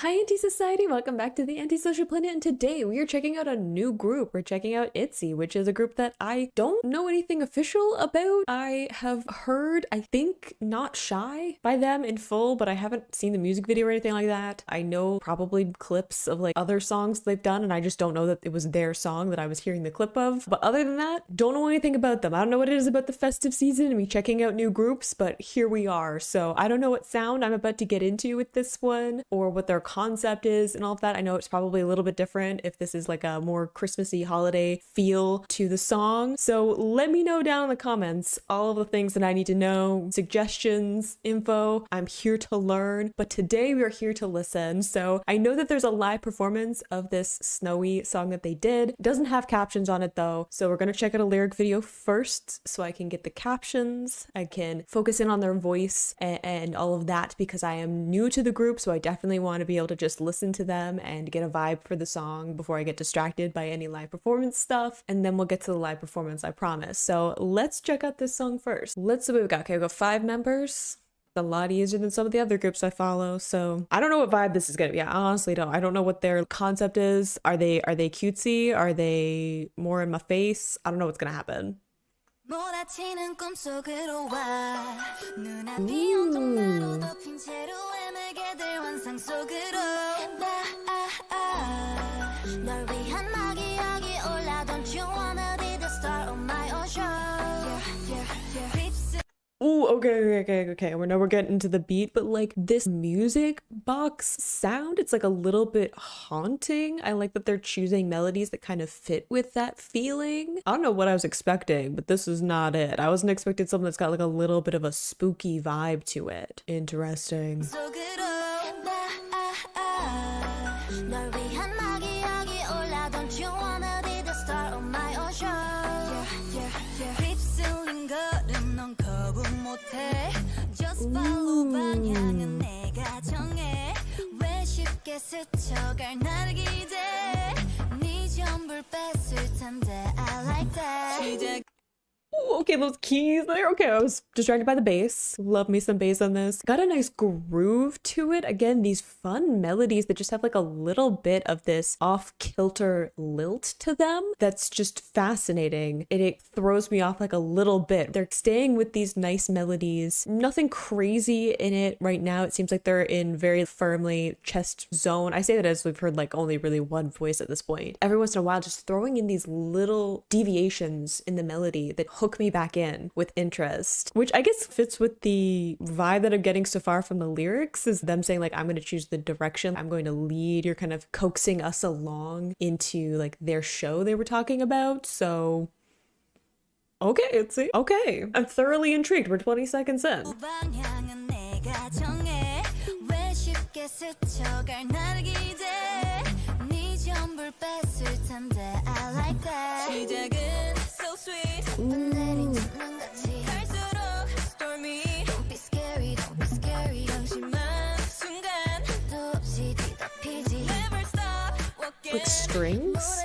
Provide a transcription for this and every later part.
Hi Anti-Society, welcome back to the Antisocial Planet, and today we are checking out a new group. We're checking out ITZY, which is a group that I don't know anything official about. I have heard, I think, Not Shy by them in full, but I haven't seen the music video or anything like that. I know probably clips of like other songs they've done, and I just don't know that it was their song that I was hearing the clip of. But other than that, don't know anything about them. I don't know what it is about the festive season and me checking out new groups, but here we are. So I don't know what sound I'm about to get into with this one or what their concept is and all of that. I know it's probably a little bit different if this is like a more Christmassy holiday feel to the song. So let me know down in the comments all of the things that I need to know, suggestions, info. I'm here to learn, but today we are here to listen. So I know that there's a live performance of this snowy song that they did. It doesn't have captions on it though. So we're going to check out a lyric video first so I can get the captions. I can focus in on their voice and all of that because I am new to the group. So I definitely want to be able to just listen to them and get a vibe for the song before I get distracted by any live performance stuff. And then we'll get to the live performance, I promise. So let's check out this song first. Let's see what we got. Okay, we've got 5 members. A lot easier than some of the other groups I follow. So I don't know what vibe this is gonna be. I honestly don't. I don't know what their concept is. Are they cutesy? Are they more in my face? I don't know what's gonna happen. 몰아치는 꿈속으로 와 눈앞이 온통 나로 덮인 채로 헤매게 될 환상 속으로 널 위한 막 이야기 올라 Don't you wanna be the star of my own show Ooh, okay. We know we're getting into the beat, but like this music box sound, it's like a little bit haunting. I like that they're choosing melodies that kind of fit with that feeling. I don't know what I was expecting, but this is not it. I wasn't expecting something that's got like a little bit of a spooky vibe to it. Interesting. Just follow 방향은 내가 정해 왜 쉽게 스쳐갈 나를 기대 네 전부를 뺏을 텐데 I like that Ooh, okay, those keys there. Okay, I was distracted by the bass. Love me some bass on this. Got a nice groove to it. Again, these fun melodies that just have like a little bit of this off-kilter lilt to them. That's just fascinating. It throws me off like a little bit. They're staying with these nice melodies. Nothing crazy in it right now. It seems like they're in very firmly chest zone. I say that as we've heard like only really one voice at this point. Every once in a while, just throwing in these little deviations in the melody that hook me back in with interest, which I guess fits with the vibe that I'm getting so far from the lyrics, is them saying like, I'm going to choose the direction, I'm going to lead. You're kind of coaxing us along into like their show they were talking about. So okay, it's okay. I'm thoroughly intrigued. We're 20 seconds in. I like that. So sweet. Like strings?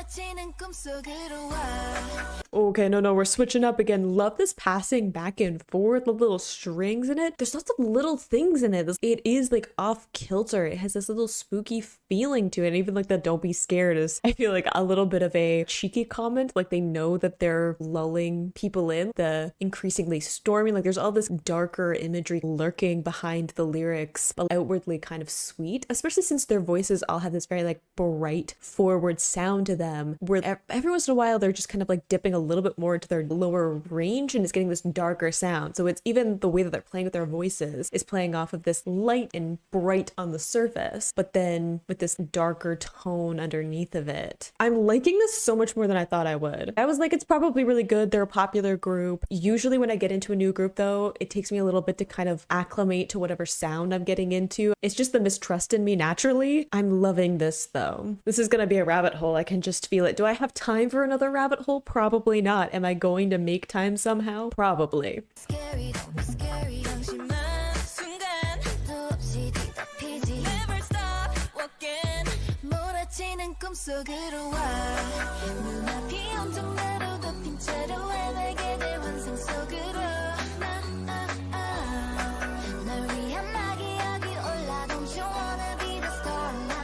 Okay, no, we're switching up again. Love this passing back and forth, love little strings in it. There's lots of little things in it. It is like off kilter. It has this little spooky feeling to it. And even like the don't be scared is, I feel like, a little bit of a cheeky comment. Like they know that they're lulling people in. The increasingly stormy, like there's all this darker imagery lurking behind the lyrics, but outwardly kind of sweet, especially since their voices all have this very like bright forward sound to them, where every once in a while they're just kind of like dipping a little bit more into their lower range and it's getting this darker sound. So it's even the way that they're playing with their voices is playing off of this light and bright on the surface, but then with this darker tone underneath of it. I'm liking this so much more than I thought I would. I was like, it's probably really good. They're a popular group. Usually when I get into a new group though, it takes me a little bit to kind of acclimate to whatever sound I'm getting into. It's just the mistrust in me naturally. I'm loving this though. This is gonna be a rabbit hole. I can just feel it. Do I have time for another rabbit hole? Probably not. Am I going to make time somehow? Probably. Scary, don't be scary. 널 위한 막 이야기 올라 Don't you wanna be the star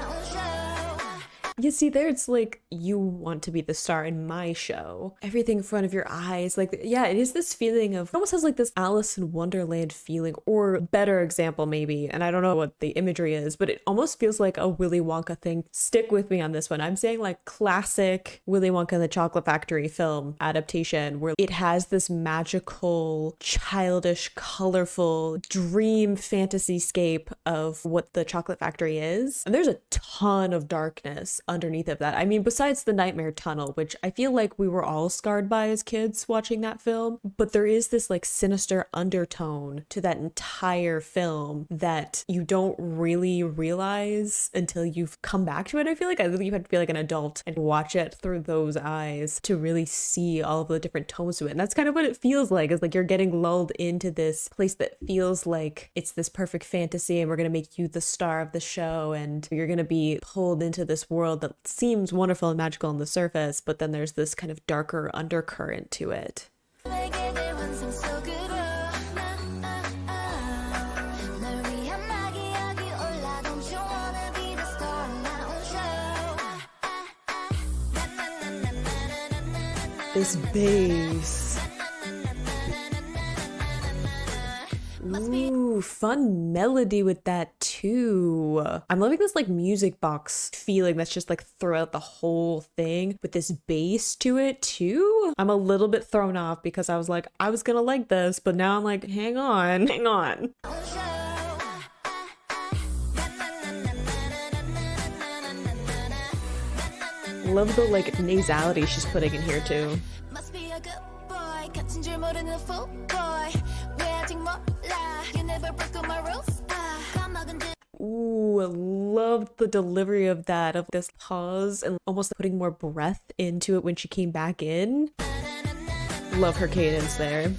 You see there, it's like, you want to be the star in my show. Everything in front of your eyes. Like, yeah, it is this feeling of, it almost has like this Alice in Wonderland feeling, or better example maybe, and I don't know what the imagery is, but it almost feels like a Willy Wonka thing. Stick with me on this one. I'm saying like classic Willy Wonka and the Chocolate Factory film adaptation, where it has this magical, childish, colorful dream fantasy scape of what the chocolate factory is. And there's a ton of darkness underneath of that. I mean, besides the nightmare tunnel, which I feel like we were all scarred by as kids watching that film, but there is this like sinister undertone to that entire film that you don't really realize until you've come back to it. I feel like you have to be like an adult and watch it through those eyes to really see all of the different tones to it. And that's kind of what it feels like, is like you're getting lulled into this place that feels like it's this perfect fantasy, and we're going to make you the star of the show, and you're going to be pulled into this world that seems wonderful and magical on the surface, but then there's this kind of darker undercurrent to it. This bass. Ooh, fun melody with that too. I'm loving this like music box feeling that's just like throughout the whole thing, with this bass to it too. I'm a little bit thrown off because I was like, I was gonna like this, but now I'm like, hang on. Love the like nasality she's putting in here too. Ooh, I love the delivery of that, of this pause and almost putting more breath into it when she came back in. Love her cadence there.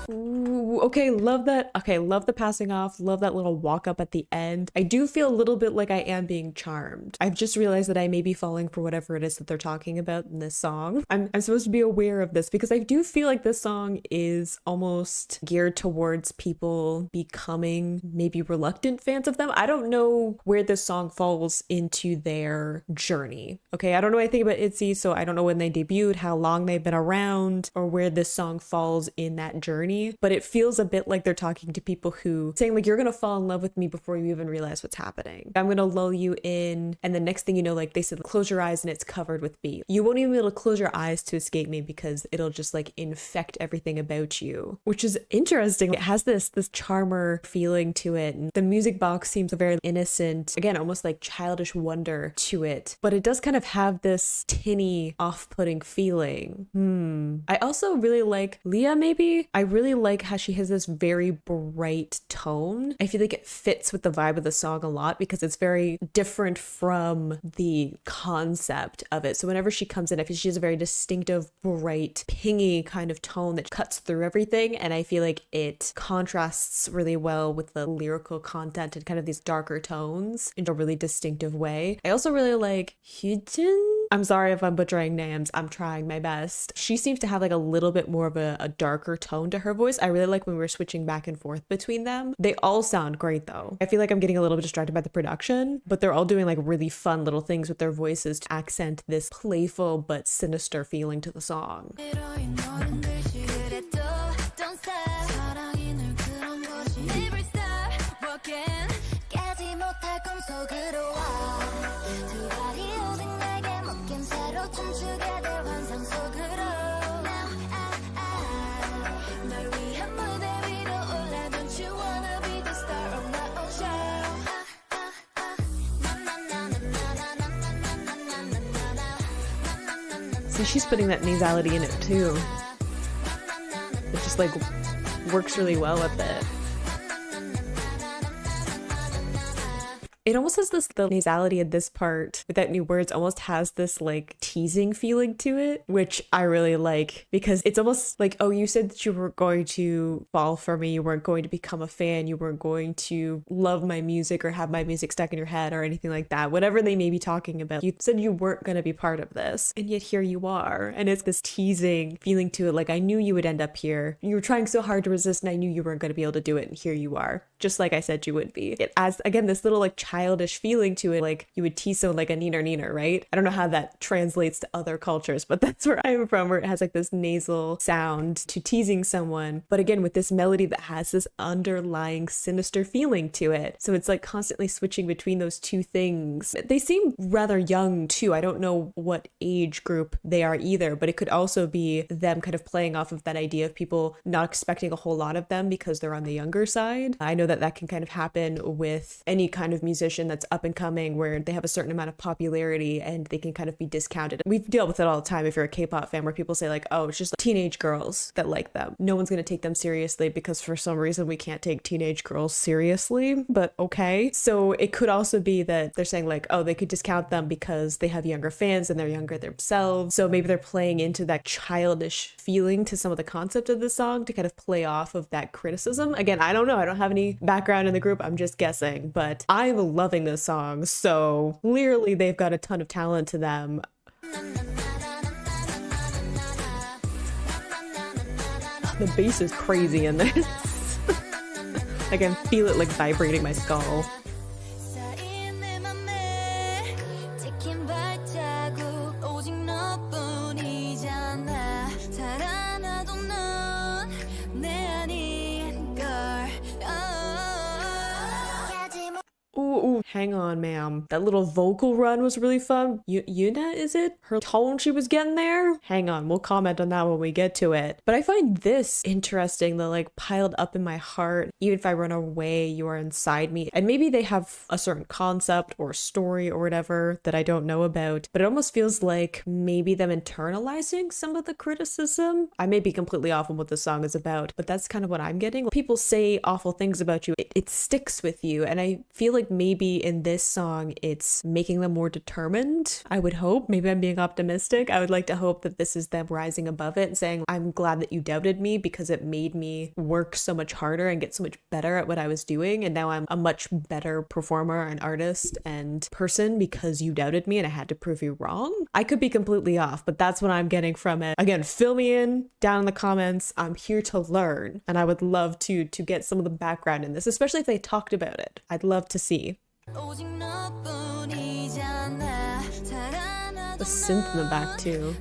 Ooh, okay, love that. Okay, love the passing off, love that little walk up at the end. I do feel a little bit like I am being charmed. I've just realized that I may be falling for whatever it is that they're talking about in this song. I'm supposed to be aware of this because I do feel like this song is almost geared towards people becoming maybe reluctant fans of them. I don't know where this song falls into their journey. Okay, I don't know anything about ITZY, so I don't know when they debuted, how long they've been around, or where this song falls in that journey. But it feels a bit like they're talking to people who saying like, you're gonna fall in love with me before you even realize what's happening. I'm gonna lull you in, and the next thing you know, like they said, close your eyes and it's covered with beat. You won't even be able to close your eyes to escape me because it'll just like infect everything about you, which is interesting. It has this charmer feeling to it, and the music box seems very innocent, again, almost like childish wonder to it, but it does kind of have this tinny, off-putting feeling. I also really like Leah, maybe. I really like how she has this very bright tone. I feel like it fits with the vibe of the song a lot because it's very different from the concept of it. So whenever she comes in, I feel she has a very distinctive, bright, pingy kind of tone that cuts through everything, and I feel like it contrasts really well with the lyrical content and kind of these darker tones in a really distinctive way. I also really like Hyujin. I'm sorry if I'm butchering names. I'm trying my best. She seems to have like a little bit more of a darker tone to her voice. I really like when we're switching back and forth between them. They all sound great though. I feel like I'm getting a little bit distracted by the production, but they're all doing like really fun little things with their voices to accent this playful but sinister feeling to the song. So she's putting that nasality in it too. It just like works really well with it. It almost has this, the nasality in this part without new words almost has this like teasing feeling to it, which I really like, because it's almost like, oh, you said that you were going to fall for me, you weren't going to become a fan, you weren't going to love my music or have my music stuck in your head or anything like that, whatever they may be talking about. You said you weren't going to be part of this, and yet here you are. And it's this teasing feeling to it, like, I knew you would end up here. You were trying so hard to resist, and I knew you weren't going to be able to do it, and here you are, just like I said you would be. It adds, again, this little like childish feeling to it, like you would tease someone like a neener neener, right? I don't know how that translates to other cultures, but that's where I'm from, where it has like this nasal sound to teasing someone, but again with this melody that has this underlying sinister feeling to it. So it's like constantly switching between those two things. They seem rather young too. I don't know what age group they are either, but it could also be them kind of playing off of that idea of people not expecting a whole lot of them because they're on the younger side. I know that that can kind of happen with any kind of musician that's up and coming, where they have a certain amount of popularity and they can kind of be discounted. We deal with it all the time if you're a K-pop fan, where people say like, oh, it's just like teenage girls that like them. No one's going to take them seriously because for some reason we can't take teenage girls seriously, but okay. So it could also be that they're saying like, oh, they could discount them because they have younger fans and they're younger themselves. So maybe they're playing into that childish feeling to some of the concept of the song to kind of play off of that criticism. Again, I don't know. I don't have any background in the group. I'm just guessing, but I'm loving this song. So clearly they've got a ton of talent to them. The bass is crazy in this. I can feel it like vibrating my skull. Ooh, hang on, ma'am. That little vocal run was really fun. Yuna, is it? Her tone she was getting there? Hang on, we'll comment on that when we get to it. But I find this interesting, the like piled up in my heart. Even if I run away, you are inside me. And maybe they have a certain concept or story or whatever that I don't know about, but it almost feels like maybe them internalizing some of the criticism. I may be completely off on what the song is about, but that's kind of what I'm getting. When people say awful things about you, it sticks with you. And I feel like maybe in this song it's making them more determined. I would hope. Maybe I'm being optimistic. I would like to hope that this is them rising above it and saying, I'm glad that you doubted me because it made me work so much harder and get so much better at what I was doing, and now I'm a much better performer and artist and person because you doubted me and I had to prove you wrong. I could be completely off, but that's what I'm getting from it. Again, fill me in down in the comments. I'm here to learn, and I would love to get some of the background in this, especially if they talked about it. I'd love to see. The synth in the back too.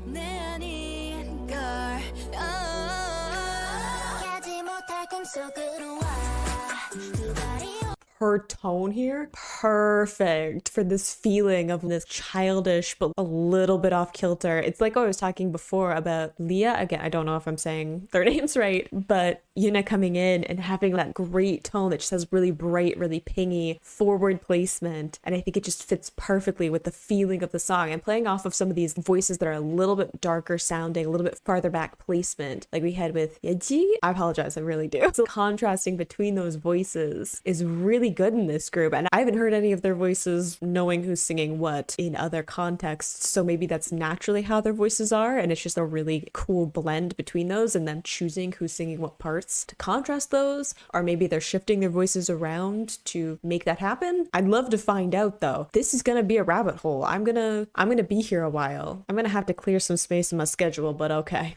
Her tone here, perfect for this feeling of this childish but a little bit off kilter. It's like I was talking before about Leah. Again, I don't know if I'm saying their names right, but Yuna coming in and having that great tone that just has really bright, really pingy forward placement. And I think it just fits perfectly with the feeling of the song, and playing off of some of these voices that are a little bit darker sounding, a little bit farther back placement, like we had with ITZY. I apologize, I really do. So contrasting between those voices is really good in this group, and I haven't heard any of their voices knowing who's singing what in other contexts, so maybe that's naturally how their voices are, and it's just a really cool blend between those and them choosing who's singing what parts to contrast those, or maybe they're shifting their voices around to make that happen. I'd love to find out though. This is gonna be a rabbit hole. I'm gonna be here a while. I'm gonna have to clear some space in my schedule, but okay.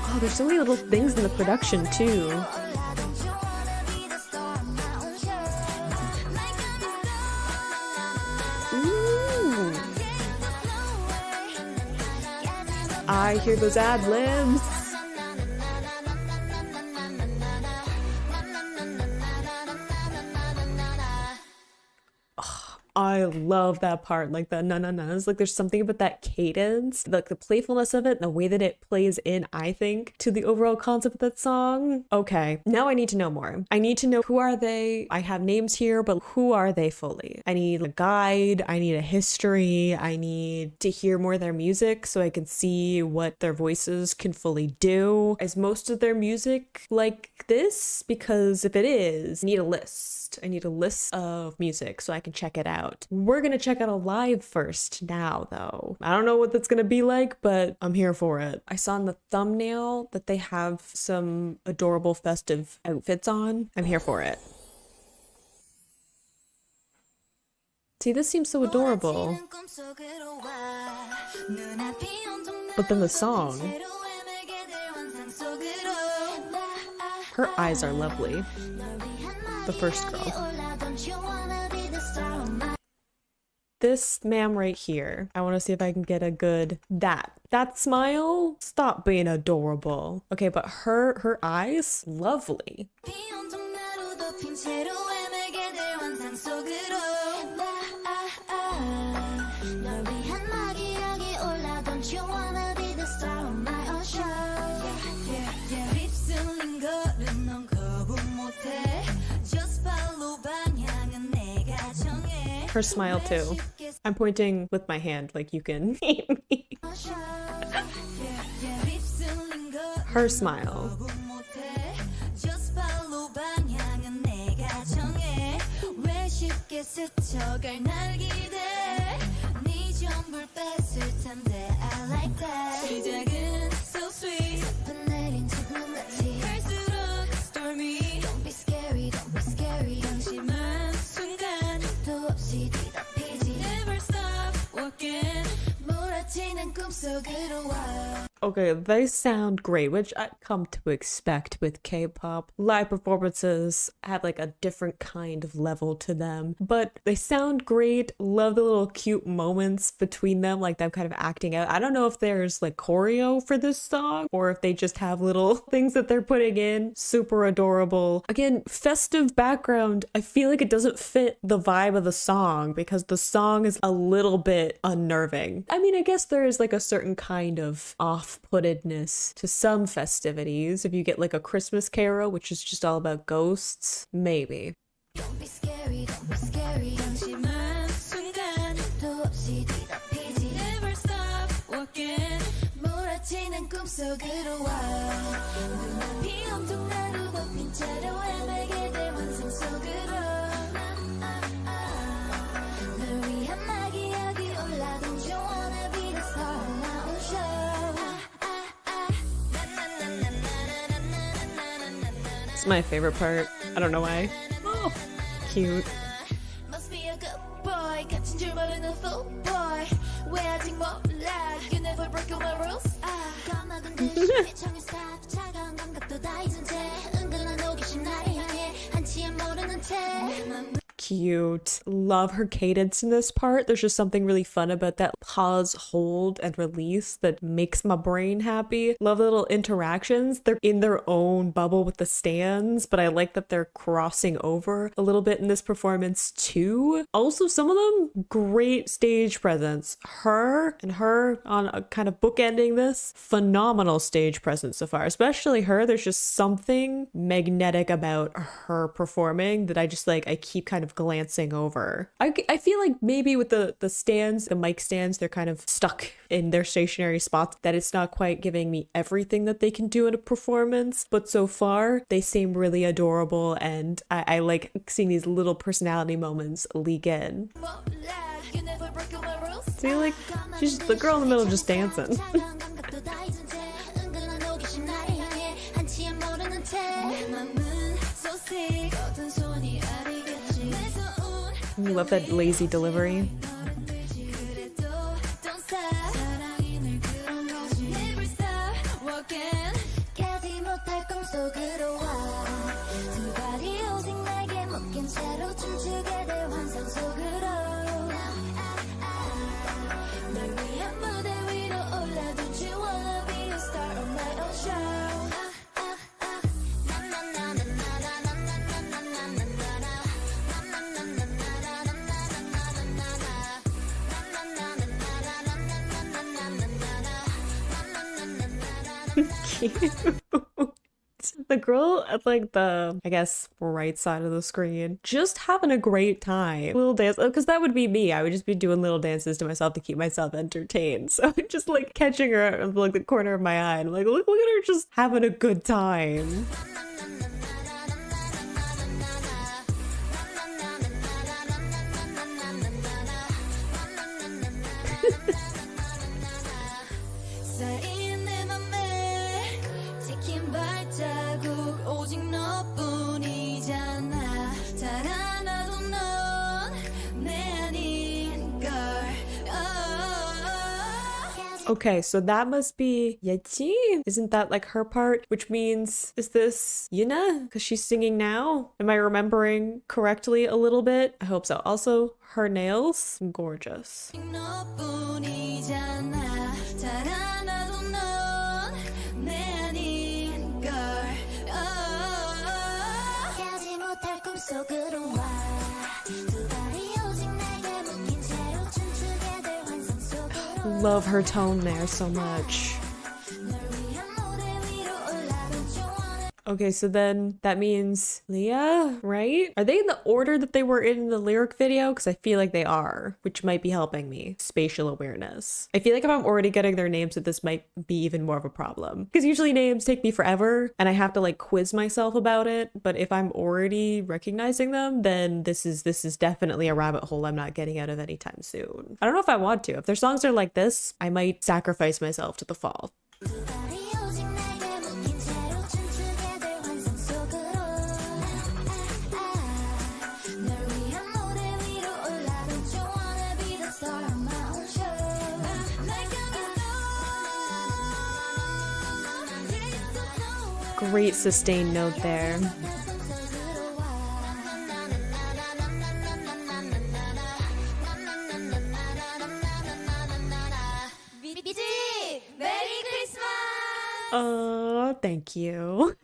Oh, there's so many little things in the production too. Ooh. I hear those ad libs. I love that part, like the na-na-nas. Like there's something about that cadence, like the playfulness of it, and the way that it plays in, I think, to the overall concept of that song. Okay, now I need to know more. I need to know, who are they? I have names here, but who are they fully? I need a guide, I need a history, I need to hear more of their music so I can see what their voices can fully do. Is most of their music like this? Because if it is, I need a list. I need a list of music so I can check it out. We're gonna check out a live first now though. I don't know what that's gonna be like, but I'm here for it. I saw in the thumbnail that they have some adorable festive outfits on. I'm here for it. See, this seems so adorable. But then the song. Her eyes are lovely. The first girl. This ma'am right here, I want to see if I can get a good that smile. Stop being adorable. Okay, but her eyes, lovely. Her smile too. I'm pointing with my hand like you can see me. Her smile. Okay, they sound great, which I come to expect with K-pop. Live performances have like a different kind of level to them, but they sound great. Love the little cute moments between them, like them kind of acting out. I don't know if there's like choreo for this song or if they just have little things that they're putting in. Super adorable. Again, festive background. I feel like it doesn't fit the vibe of the song because the song is a little bit unnerving. I mean, I guess there is like a certain kind of off-puttedness to some festivities. If you get like a Christmas Carol, which is just all about ghosts, maybe. Don't be scary, don't be scary. Never stop walking. It's my favorite part. I don't know why. Oh, cute. Must be a good boy. 같은 줄 모르는 fool boy. 왜 아직 몰라? You never broke my rules. 까마귀 듯이 청에서 차가운 감각도 다 잊은 채 은근한 호기심 나를 향해 한치의 모르는 채. Cute. Love her cadence in this part. There's just something really fun about that pause, hold, and release that makes my brain happy. Love the little interactions. They're in their own bubble with the stands, but I like that they're crossing over a little bit in this performance too. Also, some of them, great stage presence. Her on a kind of bookending this, phenomenal stage presence so far. Especially her, there's just something magnetic about her performing that I keep kind of glancing over. I feel like maybe with the stands, the mic stands, they're kind of stuck in their stationary spots, that it's not quite giving me everything that they can do in a performance. But so far, they seem really adorable, and I like seeing these little personality moments leak in. See, like, she's the girl in the middle just dancing. You love that lazy delivery. Cute. The girl at like the, I guess, right side of the screen, just having a great time. Little dance, because that would be me. I would just be doing little dances to myself to keep myself entertained. So just like catching her at like the corner of my eye. And I'm like, look at her just having a good time. Okay, so that must be ITZY. Isn't that like her part? Which means, is this Yuna? Because she's singing now? Am I remembering correctly a little bit? I hope so. Also, her nails, gorgeous. Love her tone there so much. Okay, so then that means Leah, right? Are they in the order that they were in the lyric video? Because I feel like they are, which might be helping me. Spatial awareness. I feel like if I'm already getting their names, that this might be even more of a problem. Because usually names take me forever and I have to like quiz myself about it. But if I'm already recognizing them, then this is definitely a rabbit hole I'm not getting out of anytime soon. I don't know if I want to. If their songs are like this, I might sacrifice myself to the fall. Great sustained note there. Thank you.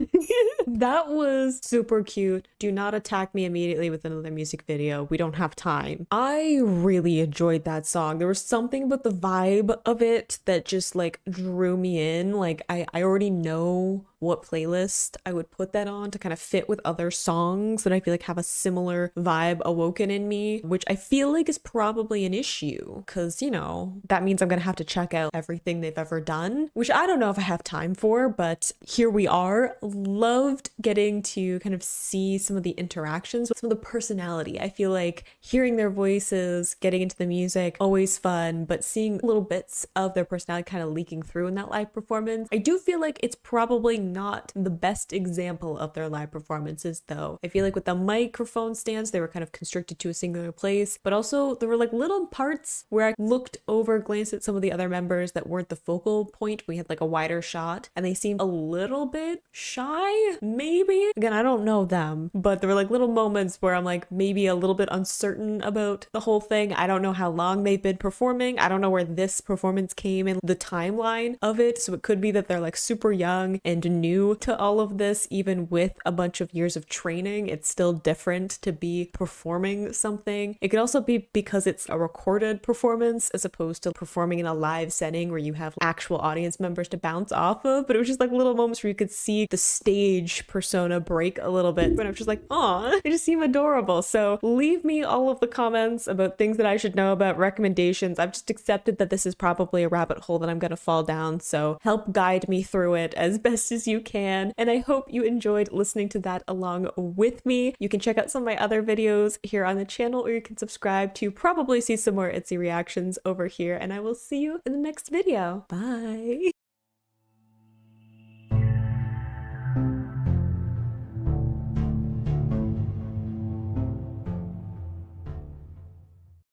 That was super cute. Do not attack me immediately with another music video. We don't have time. I really enjoyed that song. There was something about the vibe of it that just like drew me in. Like I already know what playlist I would put that on to kind of fit with other songs that I feel like have a similar vibe awoken in me, which I feel like is probably an issue because, you know, that means I'm gonna have to check out everything they've ever done, which I don't know if I have time for, but here we are. Loved getting to kind of see some of the interactions with some of the personality. I feel like hearing their voices, getting into the music, always fun, but seeing little bits of their personality kind of leaking through in that live performance. I do feel like it's probably not the best example of their live performances though. I feel like with the microphone stands, they were kind of constricted to a singular place, but also there were like little parts where I looked over, glanced at some of the other members that weren't the focal point. We had like a wider shot and they seemed a little bit shy, maybe. Again, I don't know them, but there were like little moments where I'm like maybe a little bit uncertain about the whole thing. I don't know how long they've been performing. I don't know where this performance came in the timeline of it. So it could be that they're like super young and new to all of this, even with a bunch of years of training. It's still different to be performing something. It could also be because it's a recorded performance as opposed to performing in a live setting where you have actual audience members to bounce off of. But it was just like little moments where you could see the stage persona break a little bit. But I was just like, aw, they just seem adorable. So leave me all of the comments about things that I should know about, recommendations. I've just accepted that this is probably a rabbit hole that I'm gonna fall down. So help guide me through it as best as you can. And I hope you enjoyed listening to that along with me. You can check out some of my other videos here on the channel, or you can subscribe to probably see some more ITZY reactions over here. And I will see you in the next video. Bye.